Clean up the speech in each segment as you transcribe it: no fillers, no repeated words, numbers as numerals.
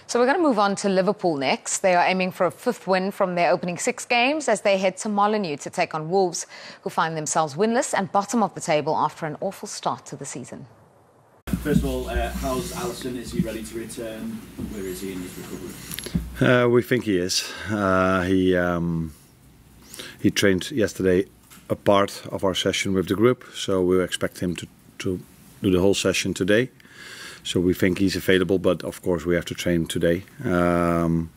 So we're going to move on to Liverpool next. They are aiming for a 5th win from their opening 6 games as they head to Molineux to take on Wolves, who find themselves winless and bottom of the table after an awful start to the season. First of all, how's Alisson? Is he ready to return? Where is he in his recovery? We think he is. He trained yesterday a part of our session with the group, so we expect him to do the whole session today. So we think he's available, but of course we have to train today. And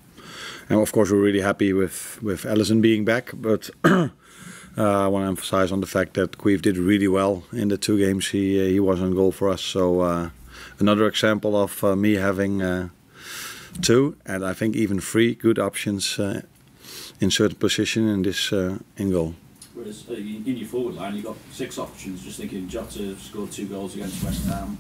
of course we're really happy with Alisson being back, but I want to emphasize on the fact that Queeve did really well in the 2 games he was on goal for us. So another example of me having 2 and I think even 3 good options in certain position in this in goal. Whereas in your forward line, you've got 6 options. Just thinking, Jota scored 2 goals against West Ham.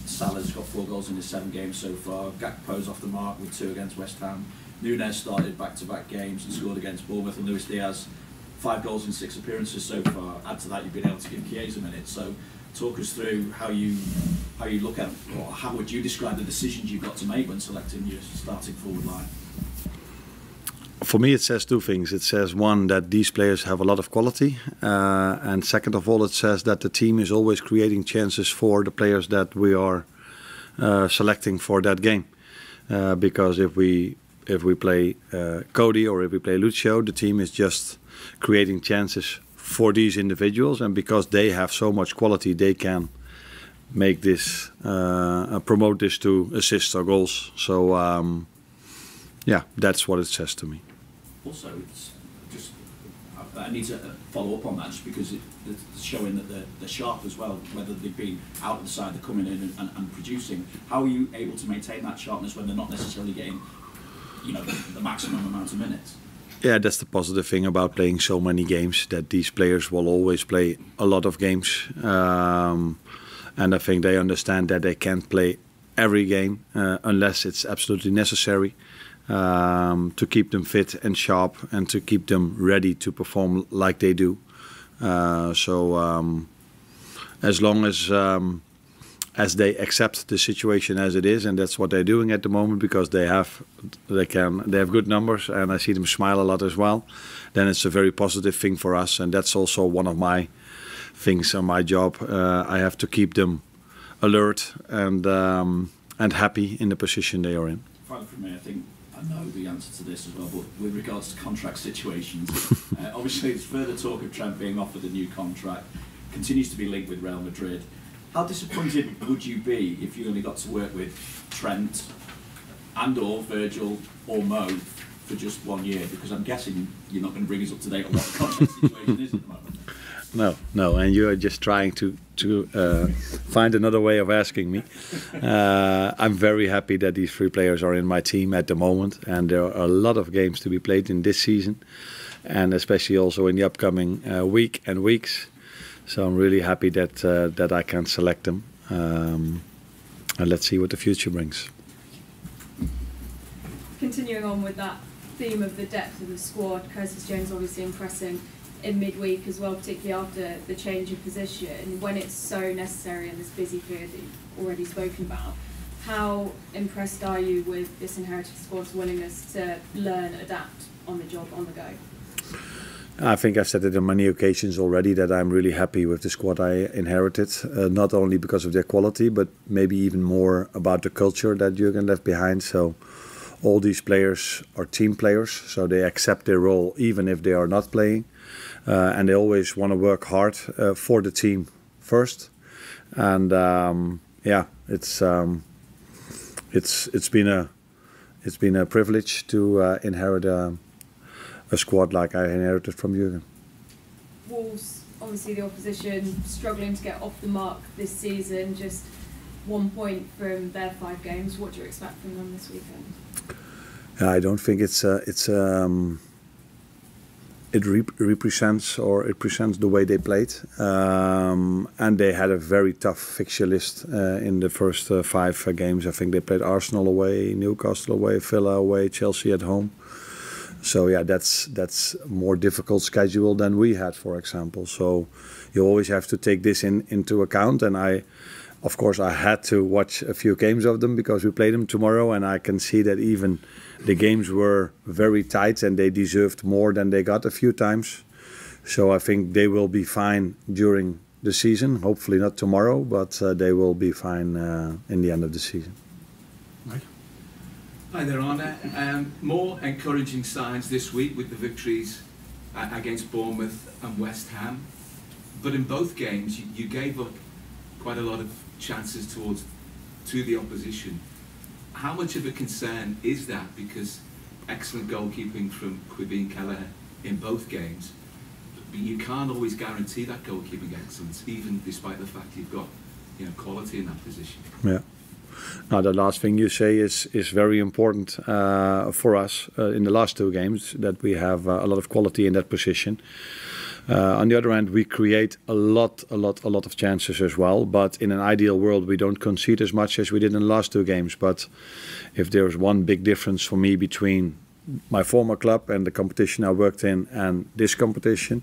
Salah's got 4 goals in his 7 games so far. Gakpo's off the mark with 2 against West Ham. Nunez started back-to-back games and scored against Bournemouth, and Luis Diaz 5 goals in 6 appearances so far. Add to that, you've been able to give Chiesa minutes. So talk us through how you look at, or how would you describe the decisions you've got to make when selecting your starting forward line? For me, it says 2 things. It says, one, that these players have a lot of quality, and second of all, it says that the team is always creating chances for the players that we are selecting for that game. Because if we play Cody or if we play Lucio, the team is just creating chances for these individuals, and because they have so much quality, they can make this promote this to assists or goals. So yeah, that's what it says to me. Also, it's just, I need to follow up on that, just because it's showing that they're sharp as well, whether they've been out of the side, they're coming in and producing. How are you able to maintain that sharpness when they're not necessarily getting, you know, the maximum amount of minutes? Yeah, that's the positive thing about playing so many games, that these players will always play a lot of games. And I think they understand that they can't play every game unless it's absolutely necessary. To keep them fit and sharp and to keep them ready to perform like they do. So as long as they accept the situation as it is, and that's what they're doing at the moment, because they have good numbers, and I see them smile a lot as well, then it's a very positive thing for us, and that's also one of my things on my job. I have to keep them alert and happy in the position they are in. Finally, for me, I think I know the answer to this as well, but with regards to contract situations, obviously there's further talk of Trent being offered a new contract, continues to be linked with Real Madrid. How disappointed would you be if you only got to work with Trent and or Virgil or Mo for just 1 year? Because I'm guessing you're not going to bring us up to date on what the contract situation is at the moment. No, and you are just trying to find another way of asking me. I'm very happy that these 3 players are in my team at the moment, and there are a lot of games to be played in this season, and especially also in the upcoming week and weeks. So I'm really happy that I can select them, and let's see what the future brings. Continuing on with that theme of the depth of the squad, Curtis Jones obviously impressing in midweek as well, particularly after the change of position, when it's so necessary in this busy period that you've already spoken about. How impressed are you with this inherited squad's willingness to learn, adapt on the job, on the go? I think I've said it on many occasions already that I'm really happy with the squad I inherited, not only because of their quality, but maybe even more about the culture that Jurgen left behind. So all these players are team players, so they accept their role even if they are not playing. And they always want to work hard for the team first, and yeah, it's been a privilege to inherit a squad like I inherited from Jurgen. Wolves, obviously the opposition, struggling to get off the mark this season, just 1 point from their 5 games. What do you expect from them this weekend? I don't think it represents the way they played, and they had a very tough fixture list in the first 5 games. I think they played Arsenal away, Newcastle away, Villa away, Chelsea at home. So yeah, that's a more difficult schedule than we had, for example. So you always have to take this into account, and I Of course, I had to watch a few games of them because we play them tomorrow, and I can see that even the games were very tight and they deserved more than they got a few times. So I think they will be fine during the season. Hopefully not tomorrow, but they will be fine in the end of the season. Right. Hi there, Arne. More encouraging signs this week with the victories against Bournemouth and West Ham. But in both games, you gave up quite a lot of chances to the opposition. How much of a concern is that? Because excellent goalkeeping from Quibin Kelleher in both games, but you can't always guarantee that goalkeeping excellence, even despite the fact you've got quality in that position. Yeah. Now, the last thing you say is very important for us in the last two games, that we have a lot of quality in that position. On the other hand, we create a lot of chances as well. But in an ideal world, we don't concede as much as we did in the last two games. But if there's one big difference for me between my former club and the competition I worked in and this competition,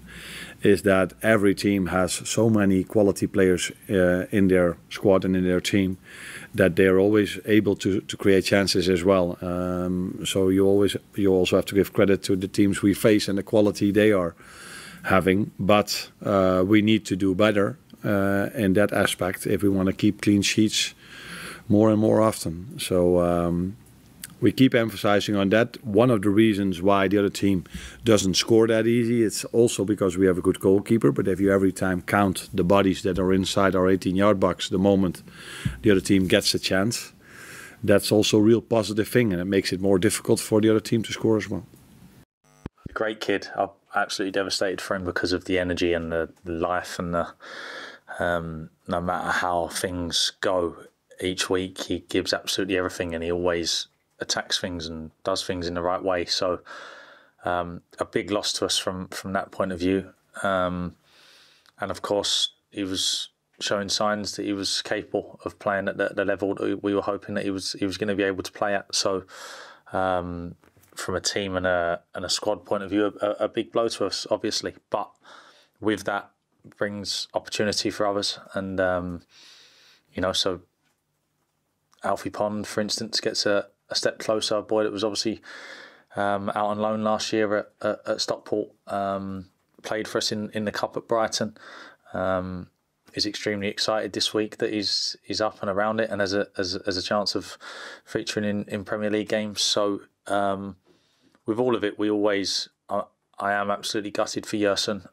is that every team has so many quality players in their squad and in their team that they're always able to create chances as well. So you also have to give credit to the teams we face and the quality they are having, but we need to do better in that aspect if we want to keep clean sheets more and more often. So we keep emphasizing on that. One of the reasons why the other team doesn't score that easy, it's also because we have a good goalkeeper. But if you every time count the bodies that are inside our 18-yard box the moment the other team gets a chance, that's also a real positive thing, and it makes it more difficult for the other team to score as well. Great kid. I'm absolutely devastated for him because of the energy and the life and the no matter how things go each week, he gives absolutely everything, and he always attacks things and does things in the right way. So a big loss to us from that point of view. And of course, he was showing signs that he was capable of playing at the level that we were hoping that he was going to be able to play at. So from a team and a squad point of view, a big blow to us, obviously. But with that brings opportunity for others. And, so Alfie Pond, for instance, gets a step closer. A boy that was obviously out on loan last year at Stockport, played for us in the Cup at Brighton. Is extremely excited this week that he's up and around it and has a chance of featuring in Premier League games. So with all of it, I am absolutely gutted for Yerson,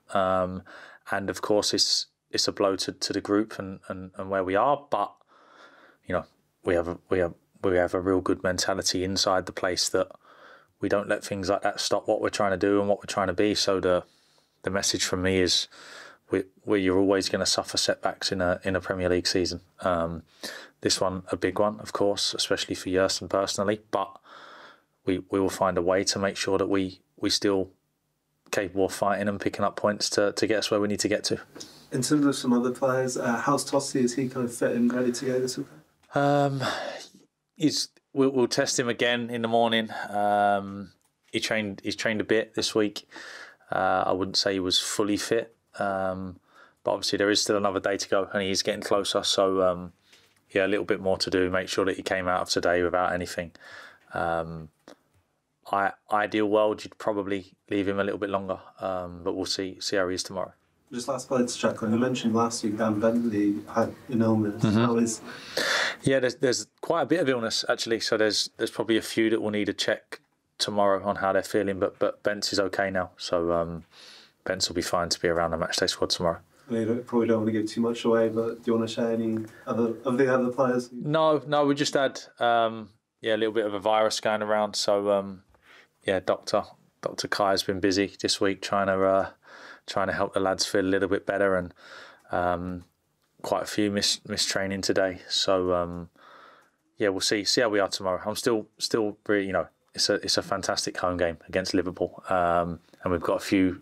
and of course it's a blow to the group and where we are. But we have a real good mentality inside the place that we don't let things like that stop what we're trying to do and what we're trying to be. So the message from me is you're always going to suffer setbacks in a Premier League season. This one, a big one, of course, especially for Yerson personally. But we will find a way to make sure that we still capable of fighting and picking up points to get us where we need to get to. In terms of some other players, how's Tosti? Is he kind of fit and ready to go this week? We'll test him again in the morning. He's trained a bit this week. I wouldn't say he was fully fit, but obviously there is still another day to go, and he's getting closer. So a little bit more to do. Make sure that he came out of today without anything. Ideal world, you'd probably leave him a little bit longer, but we'll see how he is tomorrow. Just last player to check on. You mentioned last week Dan Bentley had an illness. Mm-hmm. How is? Yeah, there's quite a bit of illness actually. So there's probably a few that will need a check tomorrow on how they're feeling. But Bence is okay now, so Bence will be fine to be around the matchday squad tomorrow. You probably don't want to give too much away, but do you want to share any of the other players? No, we just had a little bit of a virus going around. So Dr. Kai has been busy this week trying to help the lads feel a little bit better, and quite a few missed training today. So we'll see how we are tomorrow. I'm still really, it's a fantastic home game against Liverpool, and we've got a few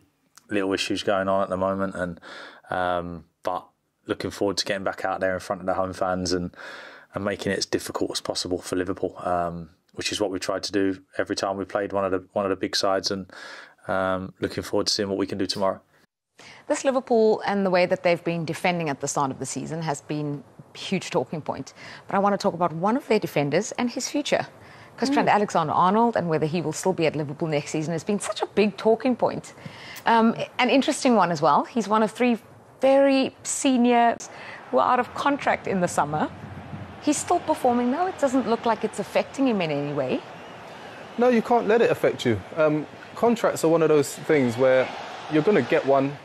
little issues going on at the moment, and but looking forward to getting back out there in front of the home fans and making it as difficult as possible for Liverpool, which is what we tried to do every time we played one of the big sides, and looking forward to seeing what we can do tomorrow. This Liverpool and the way that they've been defending at the start of the season has been a huge talking point. But I want to talk about one of their defenders and his future. Because Trent Alexander-Arnold and whether he will still be at Liverpool next season has been such a big talking point. An interesting one as well. He's one of 3 very seniors who are out of contract in the summer. He's still performing though. It doesn't look like it's affecting him in any way. No, you can't let it affect you. Contracts are one of those things where you're going to get one,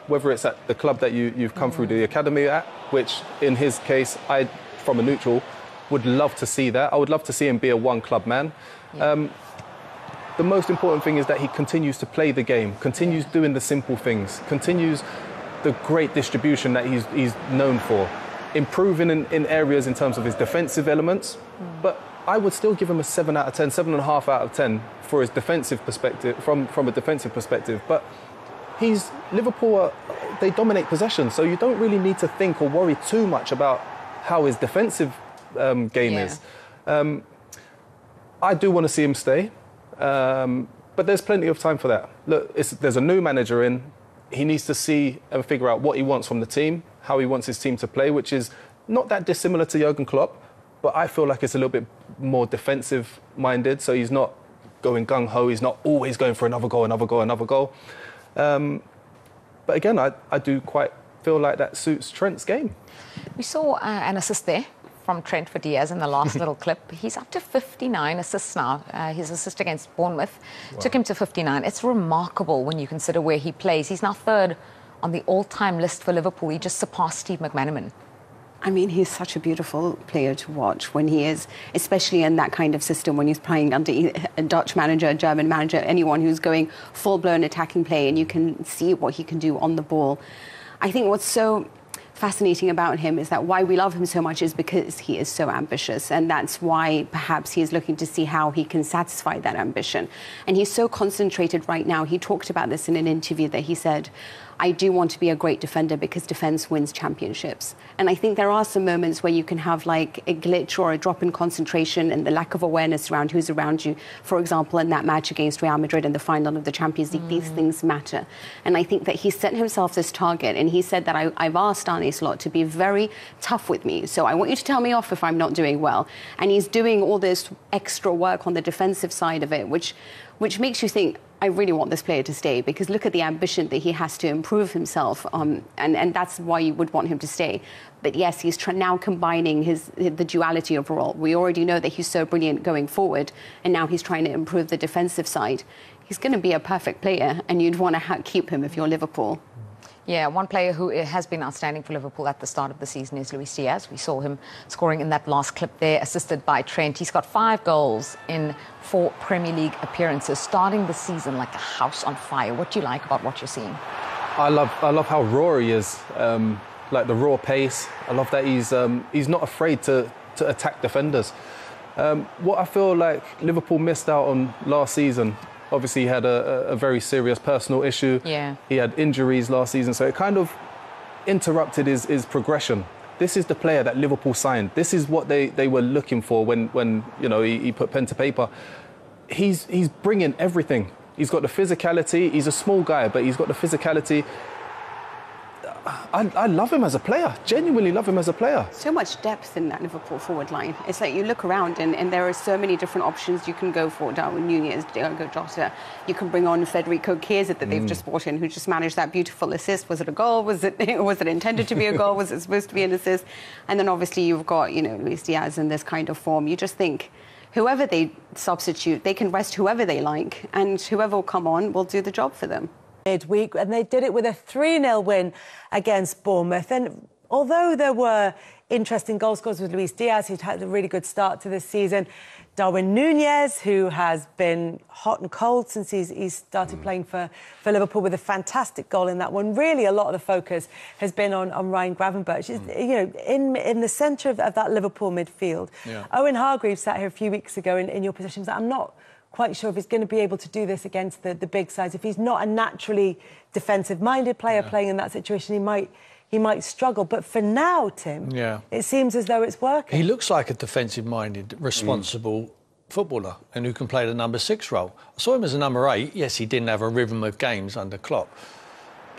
whether it's at the club that you've come through the academy at, which in his case, I, from a neutral, would love to see that. I would love to see him be a one-club man. Yeah. The most important thing is that he continues to play the game, continues doing the simple things, continues the great distribution that he's known for, improving in areas in terms of his defensive elements. But I would still give him a 7 out of 10, 7.5 out of 10 for his defensive perspective, from a defensive perspective. But Liverpool, they dominate possession, so you don't really need to think or worry too much about how his defensive game is. I do want to see him stay, but there's plenty of time for that. Look, there's a new manager in. He needs to see and figure out what he wants from the team, how he wants his team to play, which is not that dissimilar to Jurgen Klopp, but I feel like it's a little bit more defensive-minded, so he's not going gung-ho, he's not always going for another goal, another goal, another goal. But again, I do quite feel like that suits Trent's game. We saw an assist there from Trent for Diaz in the last little clip. He's up to 59 assists now. His assist against Bournemouth took him to 59. It's remarkable when you consider where he plays. He's now 3rd on the all-time list for Liverpool. He just surpassed Steve McManaman. I mean, he's such a beautiful player to watch when he is, especially in that kind of system, when he's playing under a Dutch manager, a German manager, anyone who's going full-blown attacking play, and you can see what he can do on the ball. I think what's so fascinating about him is that why we love him so much is because he is so ambitious, and that's why perhaps he is looking to see how he can satisfy that ambition. And he's so concentrated right now. He talked about this in an interview that he said, I do want to be a great defender because defense wins championships. And I think there are some moments where you can have like a glitch or a drop in concentration and the lack of awareness around who's around you. For example, in that match against Real Madrid in the final of the Champions League, these things matter. And I think that he set himself this target, and he said that I've asked Arne Slot to be very tough with me. So I want you to tell me off if I'm not doing well. And he's doing all this extra work on the defensive side of it, which makes you think, I really want this player to stay, because look at the ambition that he has to improve himself, and that's why you would want him to stay. But yes, he's now combining the duality of role. We already know that he's so brilliant going forward, and now he's trying to improve the defensive side. He's going to be a perfect player, and you'd want to keep him if you're Liverpool. Yeah, one player who has been outstanding for Liverpool at the start of the season is Luis Diaz. We saw him scoring in that last clip there, assisted by Trent. He's got 5 goals in 4 Premier League appearances, starting the season like a house on fire. What do you like about what you're seeing? I love how raw he is, like the raw pace. I love that he's not afraid to attack defenders. What I feel like Liverpool missed out on last season, obviously he had a very serious personal issue. Yeah. He had injuries last season, so it kind of interrupted his progression. This is the player that Liverpool signed. This is what they were looking for when you know he put pen to paper. He's bringing everything. He's got the physicality. He's a small guy, but he's got the physicality. I love him as a player, genuinely love him as a player. So much depth in that Liverpool forward line. It's like you look around and there are so many different options you can go for. Darwin Núñez, Diogo Jota. You can bring on Federico Chiesa that they've just brought in, who just managed that beautiful assist. Was it a goal? Was it intended to be a goal? Was it supposed to be an assist? And then obviously you've got, you know, Luis Diaz in this kind of form. You just think whoever they substitute, they can rest whoever they like, and whoever will come on will do the job for them. Midweek, and they did it with a 3-0 win against Bournemouth. And although there were interesting goal scorers with Luis Diaz, who'd had a really good start to this season, Darwin Núñez, who has been hot and cold since he's started playing for Liverpool, with a fantastic goal in that one. Really, a lot of the focus has been on Ryan Gravenberch. You know, in the centre of that Liverpool midfield. Yeah. Owen Hargreaves sat here a few weeks ago in your position. I'm not quite sure if he's going to be able to do this against the big sides. If he's not a naturally defensive-minded player playing in that situation, he might struggle. But for now, Tim, it seems as though it's working. He looks like a defensive-minded, responsible footballer, and who can play the number 6 role. I saw him as a number 8. Yes, he didn't have a rhythm of games under Klopp,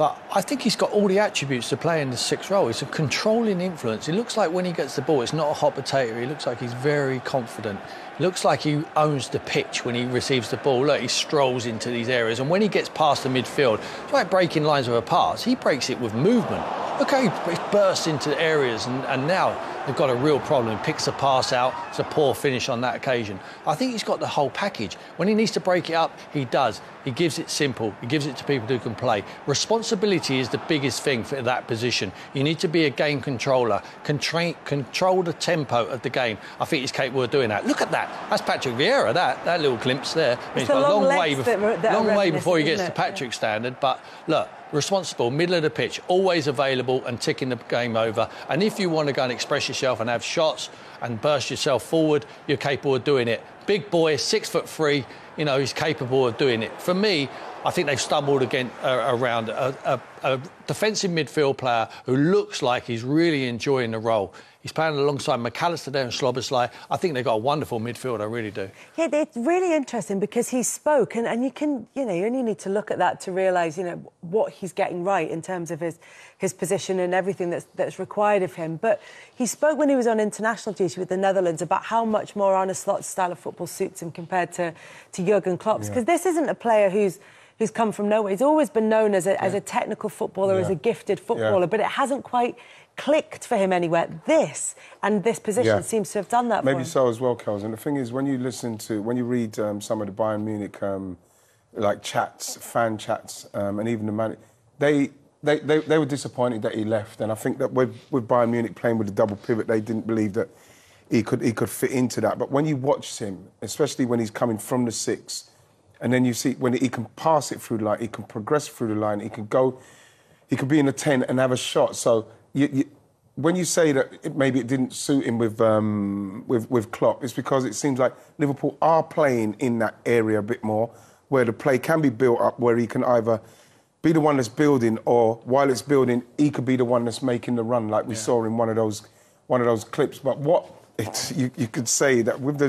But I think he's got all the attributes to play in the 6th role. It's a controlling influence. It looks like when he gets the ball, it's not a hot potato. He looks like he's very confident. It looks like he owns the pitch when he receives the ball. Look, he strolls into these areas. And when he gets past the midfield, it's like breaking lines with a pass. He breaks it with movement. Look how he bursts into areas, and now they've got a real problem. He picks a pass out. It's a poor finish on that occasion. I think he's got the whole package. When he needs to break it up, he does. He gives it simple. He gives it to people who can play. Responsibility is the biggest thing for that position. You need to be a game controller, control the tempo of the game. I think he's capable of doing that. Look at that. That's Patrick Vieira, that little glimpse there. I mean, it's got a long way before he gets to Patrick's standard. But look, responsible, middle of the pitch, always available and ticking the game over. And if you want to go and express yourself and have shots and burst yourself forward, you're capable of doing it. Big boy, 6'3", you know, he's capable of doing it. For me, I think they've stumbled around a defensive midfield player who looks like he's really enjoying the role. He's playing alongside McAllister there and Sloboslai. I think they've got a wonderful midfield, I really do. Yeah, it's really interesting because he spoke, and you can, you know, you only need to look at that to realise, you know, what he's getting right in terms of his position and everything that's required of him. But he spoke when he was on international duty with the Netherlands about how much more Arne Slot's style of football suits him compared to Jurgen Klopp's. Because this isn't a player who's come from nowhere. He's always been known as a technical footballer, as a gifted footballer, but it hasn't quite clicked for him anywhere. This position seems to have done that for him. Maybe so as well, Kels. And the thing is, when you read some of the Bayern Munich like chats, fan chats, and even the man, they were disappointed that he left. And I think that with Bayern Munich playing with a double pivot, they didn't believe that he could fit into that. But when you watch him, especially when he's coming from the 6, and then you see when he can pass it through the line, he can progress through the line, he could be in the 10 and have a shot. So when you say that maybe it didn't suit him with Klopp, it's because it seems like Liverpool are playing in that area a bit more, where the play can be built up, where he can either be the one that's building, or while it's building, he could be the one that's making the run, like we saw in one of those clips. But you could say that with the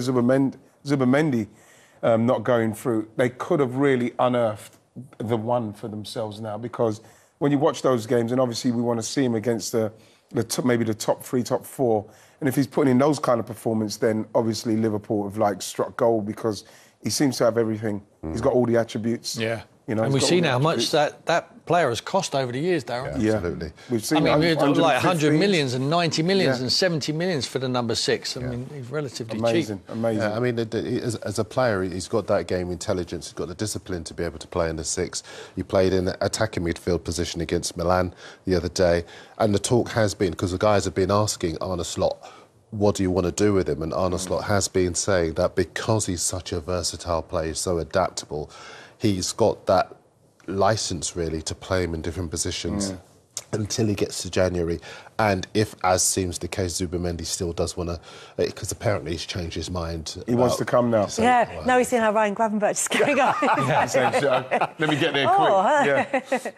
Zubimendi not going through, they could have really unearthed the one for themselves now, because when you watch those games, and obviously we want to see him against maybe the top 3, top 4, and if he's putting in those kind of performance, then obviously Liverpool have struck gold, because he seems to have everything. He's got all the attributes. Yeah. You know, and we've seen how much that player has cost over the years, Darren. Yeah, absolutely. We've seen we're like 100 millions and 90 millions and 70 millions for the number 6. I mean, he's relatively cheap. Amazing. Yeah, I mean, as a player, he's got that game intelligence. He's got the discipline to be able to play in the 6. He played in an attacking midfield position against Milan the other day. And the talk has been, because the guys have been asking Arne Slot, what do you want to do with him? And Arne Slot has been saying that because he's such a versatile player, so adaptable, he's got that licence, really, to play him in different positions until he gets to January. And if, as seems the case, Zubimendi still does want to... Because apparently he's changed his mind. He wants to come now. Now he's seen how Ryan Gravenberch is going on. Let me get there quick.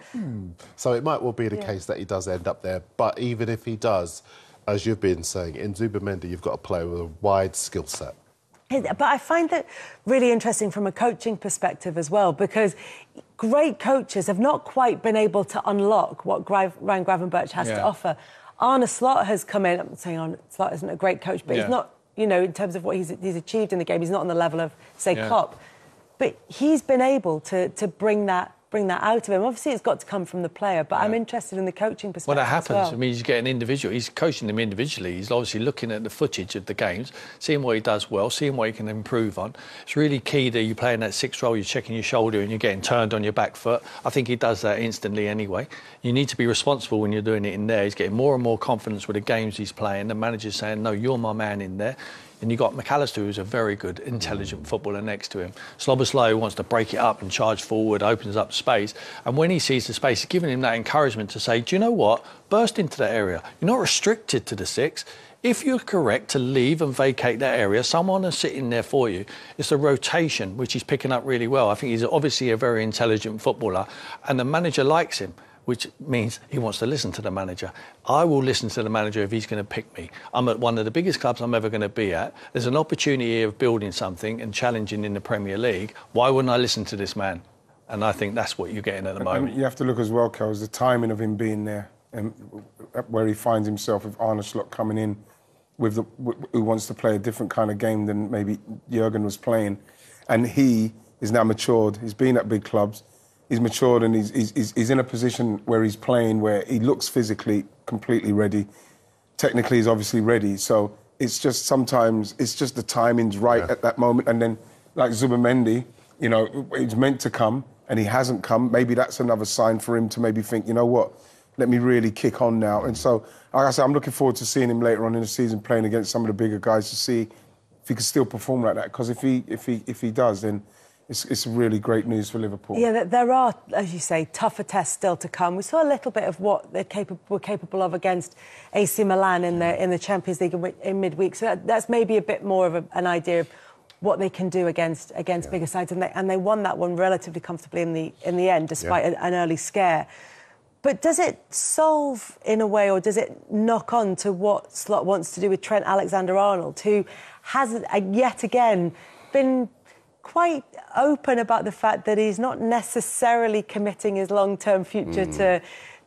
So it might well be the case that he does end up there. But even if he does, as you've been saying, in Zubimendi, you've got a player with a wide skill set. But I find that really interesting from a coaching perspective as well, because great coaches have not quite been able to unlock what Ryan Gravenberch has to offer. Arne Slot has come in. I'm saying Arne Slot isn't a great coach, but he's not, you know, in terms of what he's achieved in the game, he's not on the level of, say, Klopp. But he's been able to bring that out of him. Obviously, it's got to come from the player, but I'm interested in the coaching perspective. Well, that happens. As well. I mean, he's getting individual. He's coaching them individually. He's obviously looking at the footage of the games, seeing what he does well, seeing what he can improve on. It's really key that you play in that 6th role, you're checking your shoulder and you're getting turned on your back foot. I think he does that instantly anyway. You need to be responsible when you're doing it in there. He's getting more and more confidence with the games he's playing. The manager's saying, no, you're my man in there. And you've got McAllister, who's a very good, intelligent footballer next to him. Sloboslai, who wants to break it up and charge forward, opens up space. And when he sees the space, he's giving him that encouragement to say, do you know what? Burst into that area. You're not restricted to the 6. If you're correct to leave and vacate that area, someone is sitting there for you. It's a rotation, which he's picking up really well. I think he's obviously a very intelligent footballer, and the manager likes him, which means he wants to listen to the manager. I will listen to the manager if he's going to pick me. I'm at one of the biggest clubs I'm ever going to be at. There's an opportunity of building something and challenging in the Premier League. Why wouldn't I listen to this man? And I think that's what you're getting at the moment. And you have to look as well, Kels, the timing of him being there, and where he finds himself with Arne coming in with who wants to play a different kind of game than maybe Jurgen was playing. And he is now matured. He's been at big clubs. He's matured, and he's in a position where he's playing where he looks physically completely ready. Technically, he's obviously ready. So it's just sometimes, it's just the timing's right at that moment. And then, like Zubimendi, you know, he's meant to come and he hasn't come. Maybe that's another sign for him to maybe think, you know what, let me really kick on now. And so, like I said, I'm looking forward to seeing him later on in the season playing against some of the bigger guys to see if he can still perform like that. Because if he does, then it's really great news for Liverpool. Yeah, there are, as you say, tougher tests still to come. We saw a little bit of what they were capable of against AC Milan in the Champions League in midweek. So that's maybe a bit more of an idea of what they can do against bigger sides, and they won that one relatively comfortably in the end, despite an early scare. But does it solve in a way, or does it knock on to what Slot wants to do with Trent Alexander-Arnold, who has yet again been quite open about the fact that he's not necessarily committing his long-term future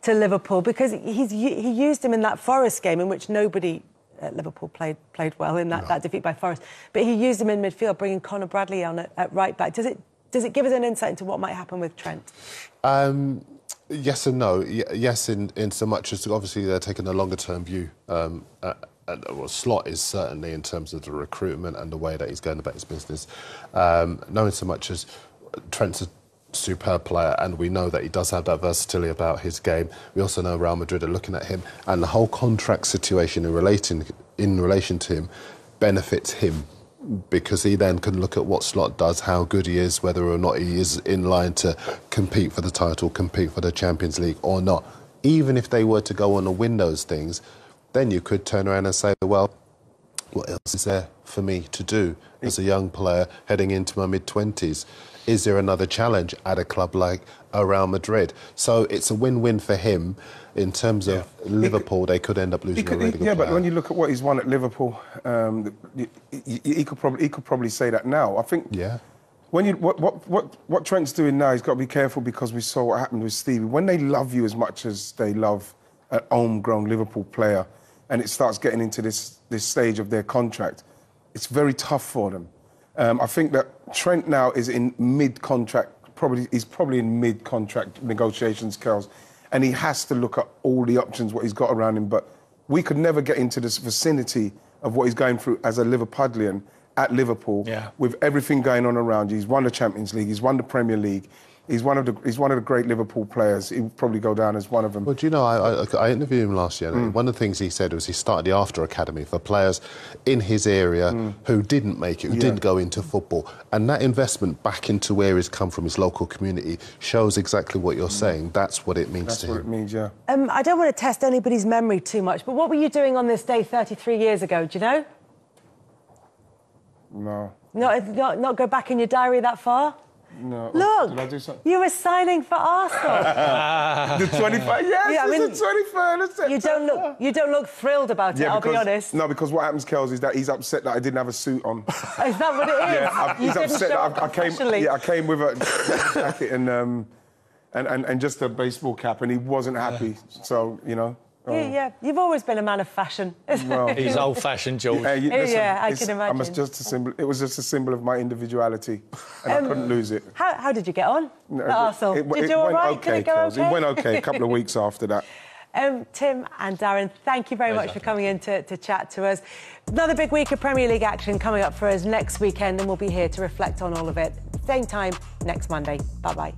to Liverpool, because he used him in that Forest game in which nobody at Liverpool played well in that defeat by Forest, but he used him in midfield, bringing Conor Bradley on at right back. Does it give us an insight into what might happen with Trent? Yes and no. Yes, in so much as obviously they're taking a longer-term view. Well, Slot is certainly in terms of the recruitment and the way that he's going about his business. No, in so much as Trent's a superb player, and we know that he does have that versatility about his game. We also know Real Madrid are looking at him, and the whole contract situation in relation to him benefits him, because he then can look at what Slot does, how good he is, whether or not he is in line to compete for the title, compete for the Champions League or not. Even if they were to go on and win those things, then you could turn around and say, well, what else is there for me to do as a young player heading into my mid-20s? Is there another challenge at a club like Real Madrid? So it's a win-win for him. In terms of Liverpool, they could end up losing a really good player. But when you look at what he's won at Liverpool, he could probably say that now. I think when what Trent's doing now, he's got to be careful, because we saw what happened with Stevie. When they love you as much as they love an homegrown Liverpool player, and it starts getting into this stage of their contract, it's very tough for them. I think that Trent now is in mid-contract, he's probably in mid-contract negotiations, Kels, and he has to look at all the options, what he's got around him. But we could never get into this vicinity of what he's going through as a Liverpudlian at Liverpool, with everything going on around you. He's won the Champions League, he's won the Premier League. He's one of the great Liverpool players. He'll probably go down as one of them. Well, do you know, I interviewed him last year. One of the things he said was he started the After Academy for players in his area who didn't make it, who didn't go into football. And that investment back into where he's come from, his local community, shows exactly what you're saying. That's what it means to him. That's what it means, yeah. I don't want to test anybody's memory too much, but what were you doing on this day 33 years ago? Do you know? No. Not go back in your diary that far? No. Look, did I do something? You were signing for Arsenal. The 25. Yes, it's the 23rd. September. You don't look thrilled about it. I'll be honest. No, because what happens, Kels, is that he's upset that I didn't have a suit on. Is that what it is? Yeah, he's upset that I came with a jacket and just a baseball cap, and he wasn't happy. So, you know. Yeah, you've always been a man of fashion. Well, he's old-fashioned, George. Listen, I can imagine. It was just a symbol of my individuality, and I couldn't lose it. How did you get on at Arsenal? Did you it all went right? okay, Did it go okay? It went okay a couple of weeks after that. Tim and Darren, thank you very much for coming in to chat to us. Another big week of Premier League action coming up for us next weekend, and we'll be here to reflect on all of it. Same time next Monday. Bye-bye.